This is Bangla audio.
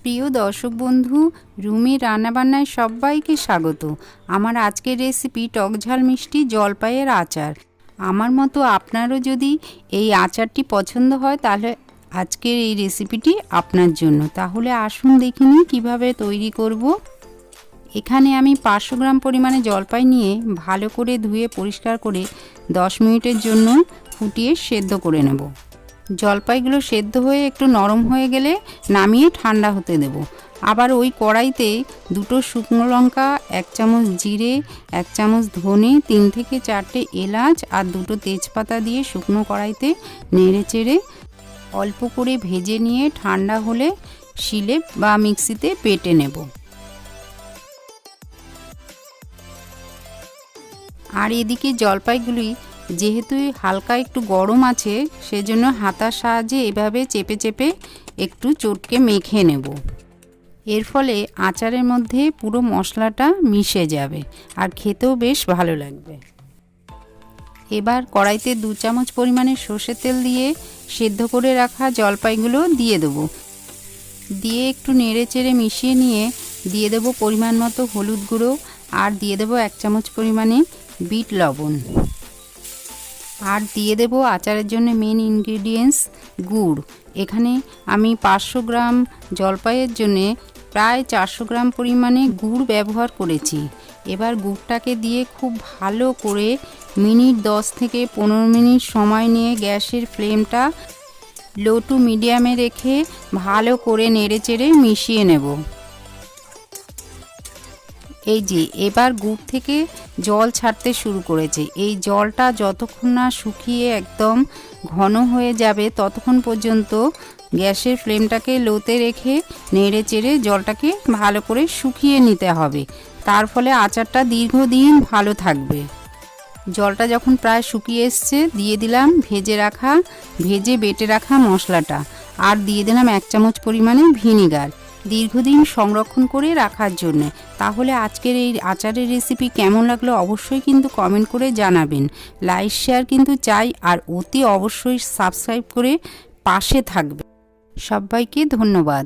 প্রিয় দর্শক বন্ধু, রুমি রান্নাবান্নায় সবাইকে স্বাগত। আমার আজকের রেসিপি টকঝাল মিষ্টি জলপাইয়ের আচার। আমার মতো আপনারও যদি এই আচারটি পছন্দ হয় তাহলে আজকের এই রেসিপিটি আপনার জন্য। তাহলে আসুন দেখে নিই কীভাবে তৈরি করব। এখানে আমি 500 গ্রাম পরিমাণে জলপাই নিয়ে ভালো করে ধুয়ে পরিষ্কার করে 10 মিনিটের জন্য ফুটিয়ে সেদ্ধ করে নেব। জলপাইগুলো সেদ্ধ হয়ে একটু নরম হয়ে গেলে নামিয়ে ঠান্ডা হতে দেব। আবার ওই কড়াইতে 2টো শুকনো লঙ্কা, 1 চামচ জিরে, 1 চামচ ধনে, 3 থেকে 4টে এলাচ আর 2টো তেজপাতা দিয়ে শুকনো কড়াইতে নেড়ে চেড়ে অল্প করে ভেজে নিয়ে ঠান্ডা হলে শিলে বা মিক্সিতে বেটে নেব। আর এদিকে জলপাইগুলি যেহেতু হালকা একটু গরম আছে, সেজন্য হাতার সাহায্যে এভাবে চেপে চেপে একটু চটকে মেখে নেব। এর ফলে আচারের মধ্যে পুরো মশলাটা মিশে যাবে আর খেতেও বেশ ভালো লাগবে। এবার কড়াইতে 2 চামচ পরিমাণে সর্ষের তেল দিয়ে সেদ্ধ করে রাখা জলপাইগুলো দিয়ে দেবো। দিয়ে একটু নেড়ে চেড়ে মিশিয়ে নিয়ে দিয়ে দেবো পরিমাণ মতো হলুদ গুঁড়ো আর দিয়ে দেবো 1 চামচ পরিমাণে বিট লবণ। আর দিয়ে দেব আচারের জন্য মেন ইনগ্রিডিয়েন্টস গুড়। এখানে আমি 500 গ্রাম জলপাইয়ের জন্যে প্রায় 400 গ্রাম পরিমাণে গুড় ব্যবহার করেছি। এবার গুড়টাকে দিয়ে খুব ভালো করে মিনিট 10 থেকে 15 মিনিট সময় নিয়ে গ্যাসের ফ্লেমটা লো টু মিডিয়ামে রেখে ভালো করে নেড়ে চেড়ে মিশিয়ে নেব। এই যে এবার গুড় থেকে জল ছাড়তে শুরু করেছে। এই জলটা যতক্ষণ না শুকিয়ে একদম ঘন হয়ে যাবে ততক্ষণ পর্যন্ত গ্যাসের ফ্লেমটাকে লোতে রেখে নেড়ে চেড়ে জলটাকে ভালো করে শুকিয়ে নিতে হবে। তার ফলে আচারটা দীর্ঘদিন ভালো থাকবে। জলটা যখন প্রায় শুকিয়ে এসছে দিয়ে দিলাম ভেজে বেটে রাখা মশলাটা আর দিয়ে দিলাম 1 চামচ পরিমাণে ভিনিগার দীর্ঘদিন সংরক্ষণ করে রাখার জন্য। তাহলে আজকের এই আচারের রেসিপি কেমন লাগলো অবশ্যই কিন্তু কমেন্ট করে জানাবেন। লাইক শেয়ার কিন্তু চাই, আর অতি অবশ্যই সাবস্ক্রাইব করে পাশে থাকবে। সবাইকে ধন্যবাদ।